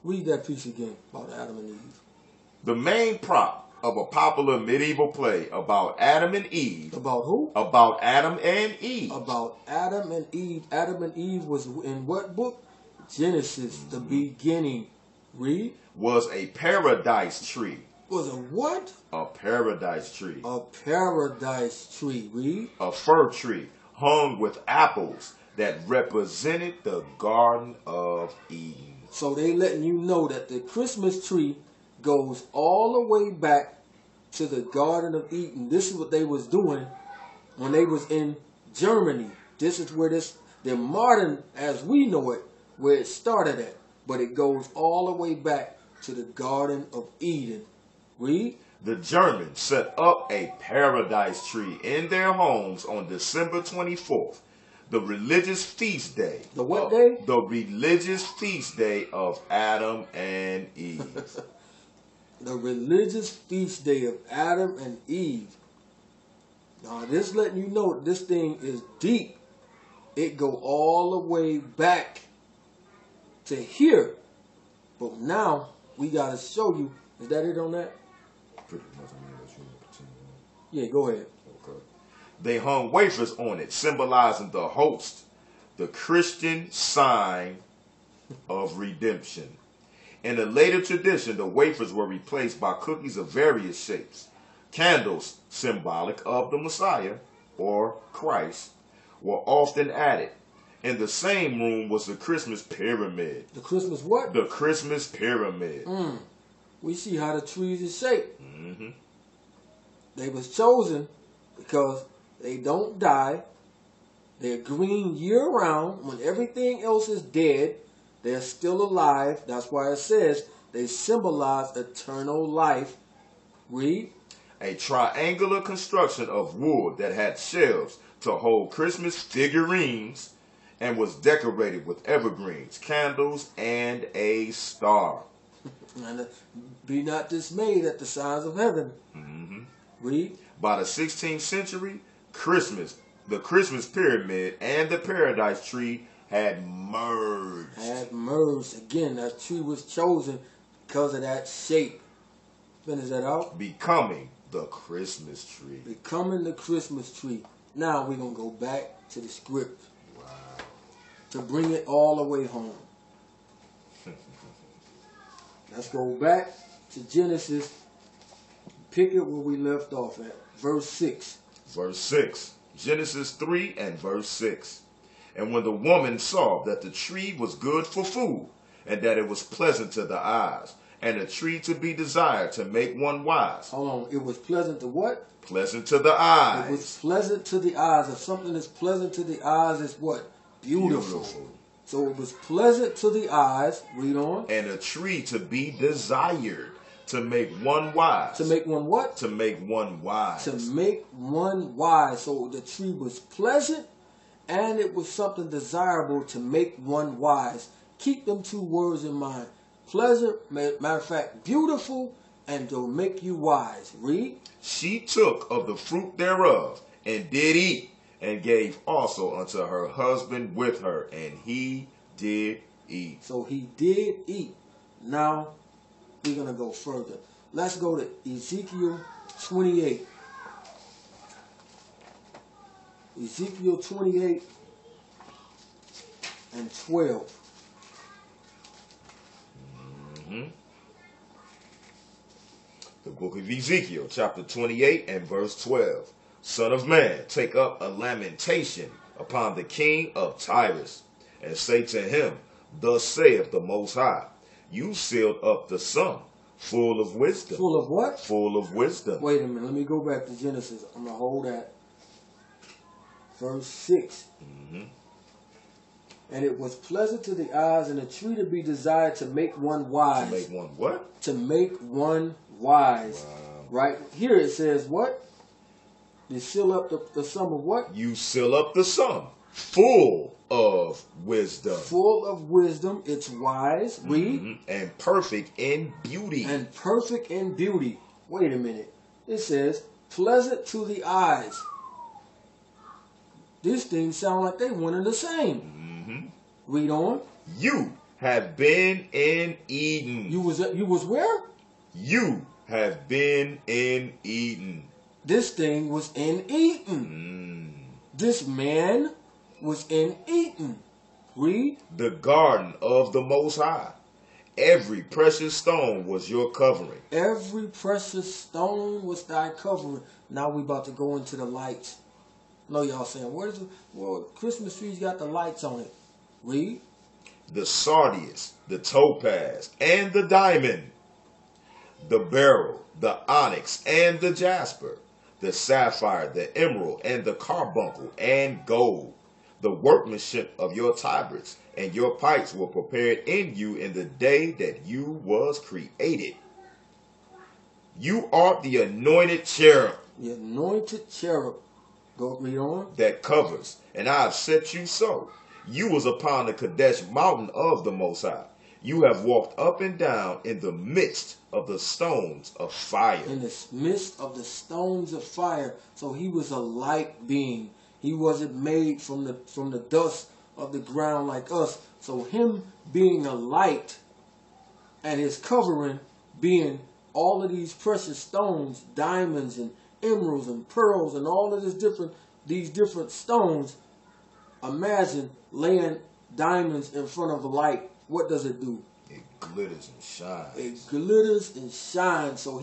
Read that piece again about Adam and Eve. The main prop of a popular medieval play about Adam and Eve. About who? About Adam and Eve. About Adam and Eve. Adam and Eve was in what book? Genesis, the beginning. Read. Was a paradise tree. Was a what? A paradise tree. A paradise tree. Read. A fir tree hung with apples that represented the Garden of Eden. So they letting you know that the Christmas tree goes all the way back to the Garden of Eden. This is what they was doing when they was in Germany. This is where the modern, as we know it, where it started at. But it goes all the way back to the Garden of Eden. Read. The Germans set up a paradise tree in their homes on December 24th, the religious feast day. The what day? The religious feast day of Adam and Eve. The religious feast day of Adam and Eve. Now, this letting you know that this thing is deep. It go all the way back to here. But now, we got to show you. Is that it on that? Pretty much, I mean, that's really continue. Yeah, go ahead. Okay. They hung wafers on it, symbolizing the host, the Christian sign of redemption. In a later tradition, the wafers were replaced by cookies of various shapes. Candles, symbolic of the Messiah, or Christ, were often added. In the same room was the Christmas pyramid. The Christmas what? The Christmas pyramid. We see how the trees is shaped. Mm-hmm. They was chosen because they don't die. They're green year-round. When everything else is dead, they're still alive. That's why it says they symbolize eternal life. Read. A triangular construction of wood that had shelves to hold Christmas figurines and was decorated with evergreens, candles, and a star. And be not dismayed at the signs of heaven. Mm-hmm. Read. By the 16th century, the Christmas pyramid and the paradise tree had merged. Again, that tree was chosen because of that shape. Finish that out. Becoming the Christmas tree. Becoming the Christmas tree. Now we're going to go back to the script. Wow. To bring it all the way home. Let's go back to Genesis. Pick it where we left off at. Verse 6. Verse 6. Genesis 3 and verse 6. And when the woman saw that the tree was good for food, and that it was pleasant to the eyes, and a tree to be desired to make one wise. Hold on. It was pleasant to what? Pleasant to the eyes. It was pleasant to the eyes. If something is pleasant to the eyes, it's what? Beautiful. So it was pleasant to the eyes. Read on. And a tree to be desired to make one wise. To make one what? To make one wise. To make one wise. So the tree was pleasant and it was something desirable to make one wise. Keep them two words in mind. Pleasant, matter of fact, beautiful, and to make you wise. Read. She took of the fruit thereof and did eat, and gave also unto her husband with her, and he did eat. So he did eat. Now, we're going to go further. Let's go to Ezekiel 28. Ezekiel 28 and 12. The book of Ezekiel, chapter 28 and verse 12. Son of man, take up a lamentation upon the king of Tyrus, and say to him, Thus saith the Most High, you sealed up the sum, full of wisdom. Full of what? Full of wisdom. Wait a minute, let me go back to Genesis. I'm going to hold that. Verse 6. And it was pleasant to the eyes, and a tree to be desired to make one wise. To make one what? To make one wise. Wow. Right here it says what? You seal up the sum of what? You seal up the sum, full of wisdom. Full of wisdom. It's wise. Read. And perfect in beauty. And perfect in beauty. Wait a minute. It says pleasant to the eyes. These things sound like they one and the same. Read on. You have been in Eden. You was where? You have been in Eden. This thing was in Eden. This man was in Eden. Read. The garden of the Most High. Every precious stone was your covering. Every precious stone was thy covering. Now we about to go into the lights. I know y'all saying, where's the Christmas trees got the lights on it? Read. The sardius, the topaz, and the diamond. The beryl, the onyx, and the jasper. The sapphire, the emerald, and the carbuncle, and gold. The workmanship of your tabrets and your pipes were prepared in you in the day that you was created. You are the anointed cherub. The anointed cherub. Go read on. That covers, and I have set you so. You was upon the Kadesh mountain of the Most High. You have walked up and down in the midst of the stones of fire. In the midst of the stones of fire. So he was a light being. He wasn't made from the dust of the ground like us. So him being a light and his covering being all of these precious stones, diamonds and emeralds and pearls and all of these different stones. Imagine laying diamonds in front of a light. What does it do? It glitters and shines. It glitters and shines. So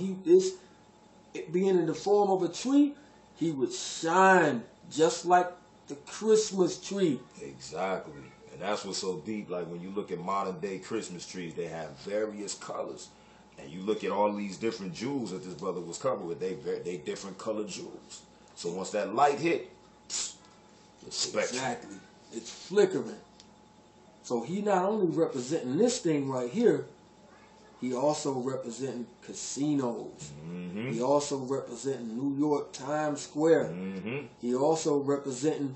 it being in the form of a tree, he would shine just like the Christmas tree. Exactly. And that's what's so deep. Like when you look at modern day Christmas trees, they have various colors. And you look at all these different jewels that this brother was covered with, they different colored jewels. So once that light hit, it's spectrum. Exactly. It's flickering. So he not only representing this thing right here, he also representing casinos. Mm-hmm. He also representing New York Times Square. Mm-hmm. He also representing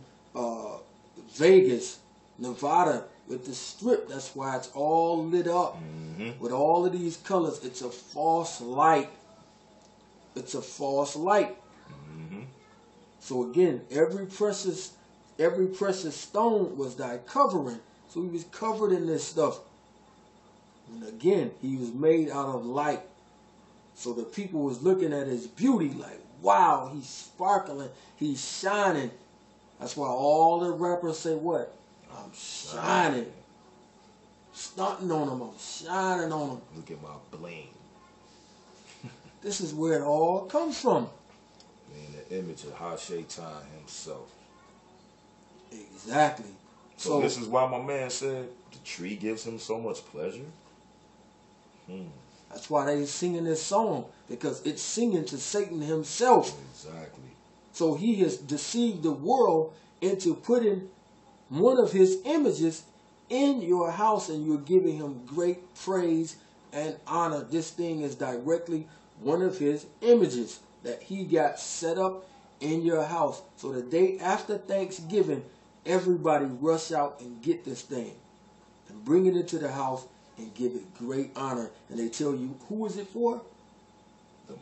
Vegas, Nevada with the strip. That's why it's all lit up with all of these colors. It's a false light. It's a false light. So again, every precious stone was thy covering. So he was covered in this stuff. And again, he was made out of light. So the people was looking at his beauty like, wow, he's sparkling, he's shining. That's why all the rappers say what? I'm shining. Stunting on him, I'm shining on him. Look at my bling. This is where it all comes from. Man, the image of Ha-Shaitan himself. Exactly. So this is why my man said the tree gives him so much pleasure. That's why they singing this song, because it's singing to Satan himself. Exactly. So he has deceived the world into putting one of his images in your house, and you're giving him great praise and honor. This thing is directly one of his images that he got set up in your house. So the day after Thanksgiving, everybody rush out and get this thing and bring it into the house and give it great honor. And they tell you, who is it for? The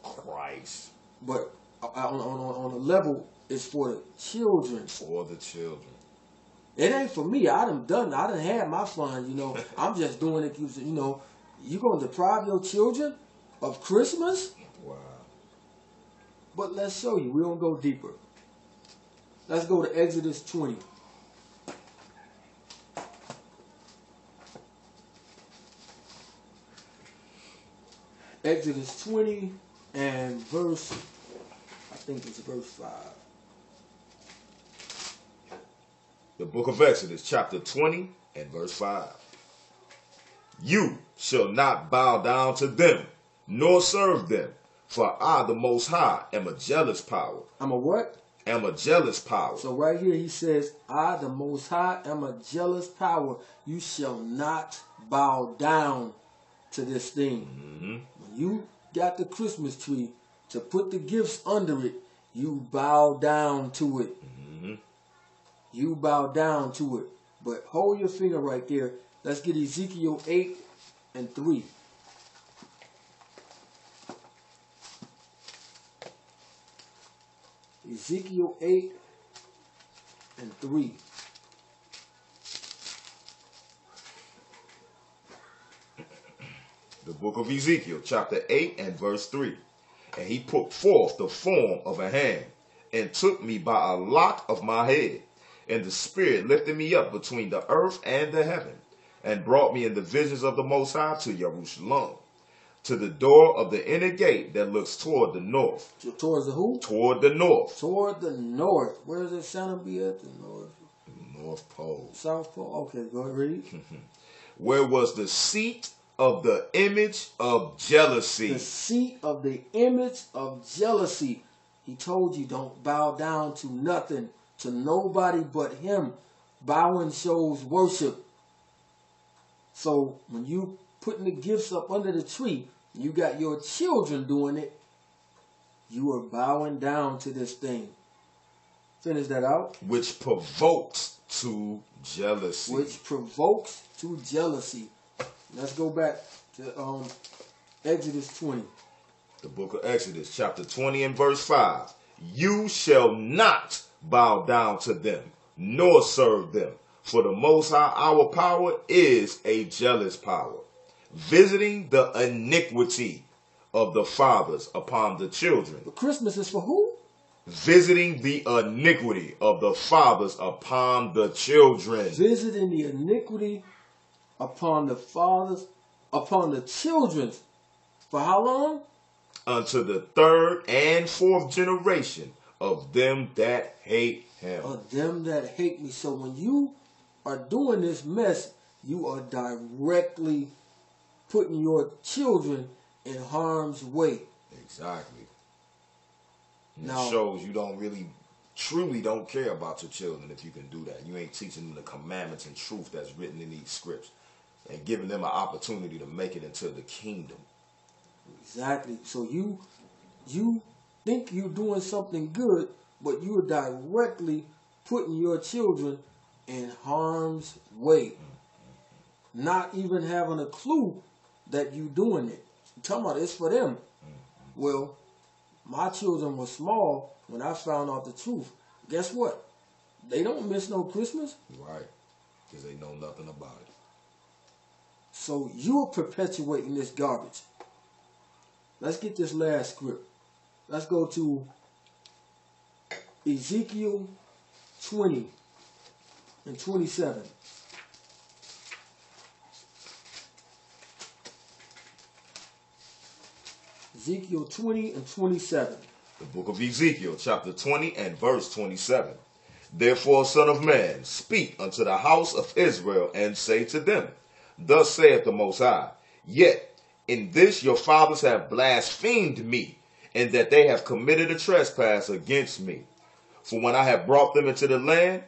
Christ. But on a level, it's for the children. For the children. It ain't for me. I done had my fun, you know. I'm just doing it, you know. You gonna deprive your children of Christmas? Wow. But let's show you. We're gonna go deeper. Let's go to Exodus 20. Exodus 20 and verse, I think it's verse 5. The book of Exodus, chapter 20 and verse 5. You shall not bow down to them, nor serve them, for I, the Most High, am a jealous power. I'm a what? Am a jealous power. So right here he says, I, the Most High, am a jealous power. You shall not bow down to this thing. When you got the Christmas tree to put the gifts under it, you bow down to it. You bow down to it. But hold your finger right there. Let's get Ezekiel 8 and 3. Ezekiel 8 and 3. The book of Ezekiel, chapter 8 and verse 3. And he put forth the form of a hand, and took me by a lock of my head. And the Spirit lifted me up between the earth and the heaven, and brought me in the visions of the Most High to Jerusalem, to the door of the inner gate that looks toward the north. Towards the who? Toward the north. Toward the north. Where does it Santa be at? The north. North Pole. South Pole. Okay, go ahead, read. Where was the seat of the image of jealousy. The seat of the image of jealousy. He told you don't bow down to nothing, to nobody but him. Bowing shows worship. So when you putting the gifts up under the tree, you got your children doing it, you are bowing down to this thing. Finish that out. Which provokes to jealousy. Which provokes to jealousy. Let's go back to Exodus 20. The book of Exodus, chapter 20 and verse 5. You shall not bow down to them, nor serve them. For the Most High, our power, is a jealous power, visiting the iniquity of the fathers upon the children. But Christmas is for who? Visiting the iniquity of the fathers upon the children. Visiting the iniquity upon the fathers, upon the children. For how long? Unto the third and fourth generation of them that hate him. Of them that hate me. So when you are doing this mess, you are directly putting your children in harm's way. Exactly. And Now, it shows you don't really, truly don't care about your children if you can do that. You ain't teaching them the commandments and truth that's written in these scripts and giving them an opportunity to make it into the kingdom. Exactly. So you think you're doing something good, but you're directly putting your children in harm's way. Not even having a clue that you're doing it. I'm talking about it's for them. Well, my children were small when I found out the truth. Guess what? They don't miss no Christmas. Right. Because they know nothing about it. So you're perpetuating this garbage. Let's get this last script. Let's go to Ezekiel 20 and 27. Ezekiel 20 and 27. The book of Ezekiel, chapter 20 and verse 27. Therefore, son of man, speak unto the house of Israel, and say to them, Thus saith the Most High, Yet in this your fathers have blasphemed me, and that they have committed a trespass against me. For when I have brought them into the land,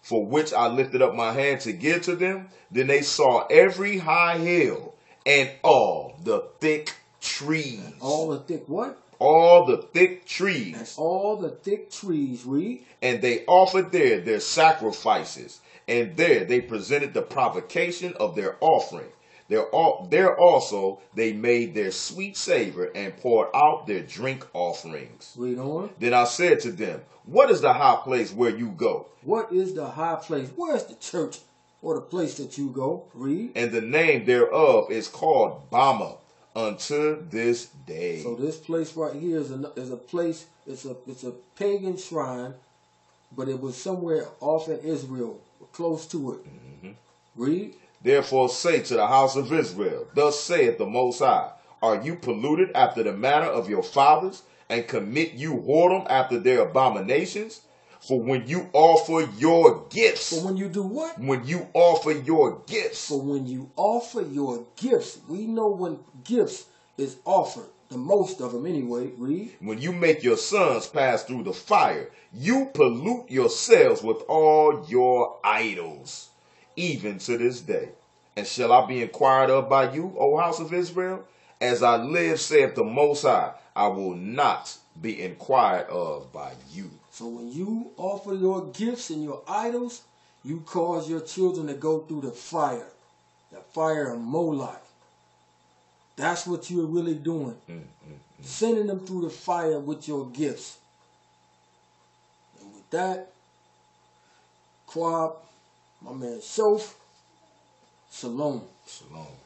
for which I lifted up my hand to give to them, then they saw every high hill, and all the thick trees. All the thick what? All the thick trees. And all the thick trees, read. And they offered there their sacrifices, and there they presented the provocation of their offering. There also they made their sweet savor and poured out their drink offerings. Read on. Then I said to them, What is the high place where you go? What is the high place? Where's the church or the place that you go? Read. And the name thereof is called Bama unto this day. So this place right here is a place. It's a pagan shrine, but it was somewhere off in Israel, close to it. Read. Therefore say to the house of Israel, Thus saith the Most High, Are you polluted after the manner of your fathers, and commit you whoredom after their abominations? For when you offer your gifts. For when you do what? When you offer your gifts. For when you offer your gifts. We know when gifts is offered. The most of them anyway. Read. When you make your sons pass through the fire, you pollute yourselves with all your idols, even to this day. And shall I be inquired of by you, O house of Israel? As I live, saith the Most High, I will not be inquired of by you. So when you offer your gifts and your idols, you cause your children to go through the fire of Moloch. That's what you're really doing. Sending them through the fire with your gifts. And with that, Quab, my man Shof, Shalom. Shalom.